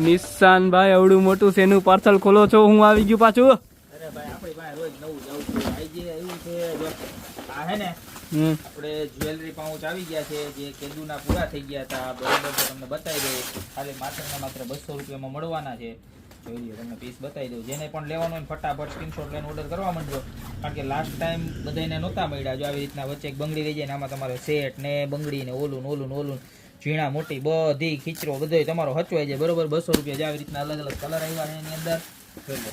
નિશાન ભાઈ આવડું મોટું છે એનું પાર્સલ ખોલો છો? હું આવી ગયું પાછું. અરે ભાઈ આપણી પાસે રોજ નવું જવું છે. આઈ જે એવું છે જો આ હે ને આપણે જ્વેલરી પાઉચ આવી ગયા છે જે કેદુના પૂરા થઈ ગયા હતા. બરોબર તો તમને બતાવી દઉં. ખાલી માત્ર ને માત્ર 200 રૂપિયામાં મળવાના છે. જોઈ લો તમને પીસ બતાવી દઉં. જેને પણ લેવાનું હોય ફટાફટ સ્ક્રીનશોટ લઈને ઓર્ડર કરવા માંડજો. કારણ કે લાસ્ટ ટાઈમ બધાને નહોતા મળ્યા. જો આવી રીતના વચ્ચે એક બંગડી લઈ જાય ને આમાં તમારે સેટ ને બંગડી ને ઓલું ઝીણા મોટી બધી ખીચરો બધો તમારો હચવાઈ જાય. બરોબર 200 રૂપિયા જે આવી રીતના અલગ અલગ કલર આવ્યા છે એની અંદર.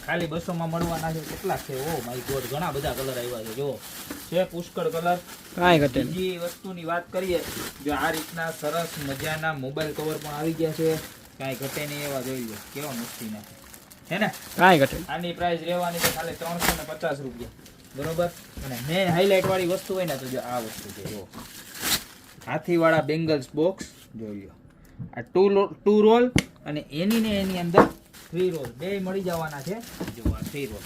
ખાલી 200 માં મળવાના છે. કેટલા છે? ઓ માય ગોડ, ઘણા બધા કલર આવ્યા છે. જો છે પુષ્કળ કલર. કાંઈ ઘટે. બીજી વસ્તુની વાત કરીએ, જો આ રીતના સરસ મજાના મોબાઈલ કવર પણ આવી ગયા છે. કાંઈ ઘટે નહીં એવા. જોઈ લો કેવા મસ્તીના હે ને. કાંઈ ઘટે. આની પ્રાઇસ રહેવાની છે ખાલી 350 રૂપિયા. બરોબર. અને મેન હાઇલાઇટ વાળી વસ્તુ હોય ને તો જો આ વસ્તુ છે. જો હાથીવાળા બેંગલ્સ બોક્સ જોઈ લો. આ ટુ રોલ અને એની અંદર 3 રોલ બે મળી જવાના છે. જો આ 3 રોલ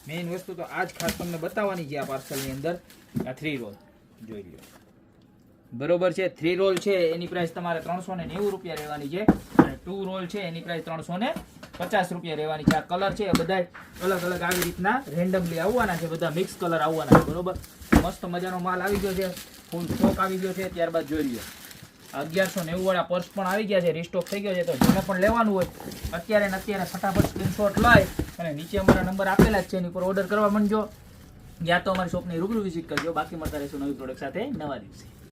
મેઇન વસ્તુ તો આજ ખાસ તમને બતાવવાની છે આ પાર્સલની અંદર. આ 3 રોલ જોઈ લો. બરોબર છે. 3 રોલ છે એની પ્રાઇસ તમારે 390 રૂપિયા રહેવાની છે. અને 2 રોલ છે એની પ્રાઇસ 350 રૂપિયા રહેવાની છે. આ કલર છે બધા અલગ અલગ આવી રીતના રેન્ડમલી આવવાના છે. બધા મિક્સ કલર આવવાના છે. બરોબર. મસ્ત મજાનો માલ આવી ગયો છે. ફૂલ સ્ટોક આવી ગયો છે. ત્યારબાદ જોઈ લો 1190 વાળા પર્સ પણ આવી ગયા છે. રીસ્ટોક થઈ ગયો છે. તો જેને પણ લેવાનું હોય અત્યારે ફટાફટ સ્ક્રીનશોટ લઈ અને નીચે અમારા નંબર આપેલા જ છે એની પર ઓર્ડર કરવા માંડજો. યા તો અમારી શોપની રૂબરૂ વિઝિટ કરજો. બાકી મળતા રહેશું નવી પ્રોડક્ટ સાથે નવા દિવસે.